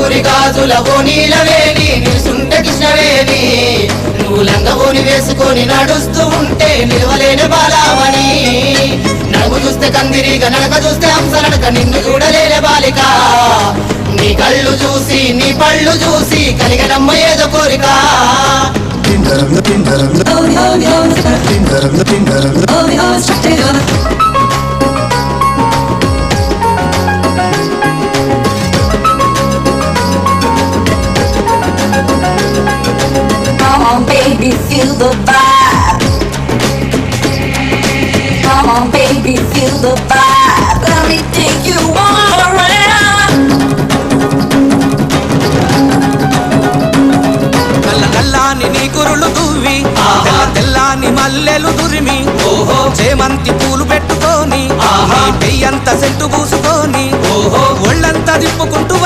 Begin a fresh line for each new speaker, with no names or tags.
ఊరి గాజుల ఓనీలవేని నిలుసుంటే కృష్ణవేణి నువ్వు లంగబోని వేసుకొని నడుస్తూ ఉంటే నిలవలేని బాలామణి నడుము చూస్తే కందిరిగా నడక చూస్తే హంస నడక నిన్ను చూడలేని బాలిక నీ కళ్ళు చూసి నీ పళ్ళు చూసి కలిగనమ్మ ఏదో కోరిక
Come on baby, feel the vibe. Come on baby, feel the vibe. Let me take you all around.
నల్ల నల్లాని నీ కురులు దువ్వి తెల్లాని మల్లెలు దురిమి చేమంతి పూలు పెట్టుకొని పెయ్యంత సెంటు పూసుకొని ఒళ్ళంతా తిప్పుకుంటూ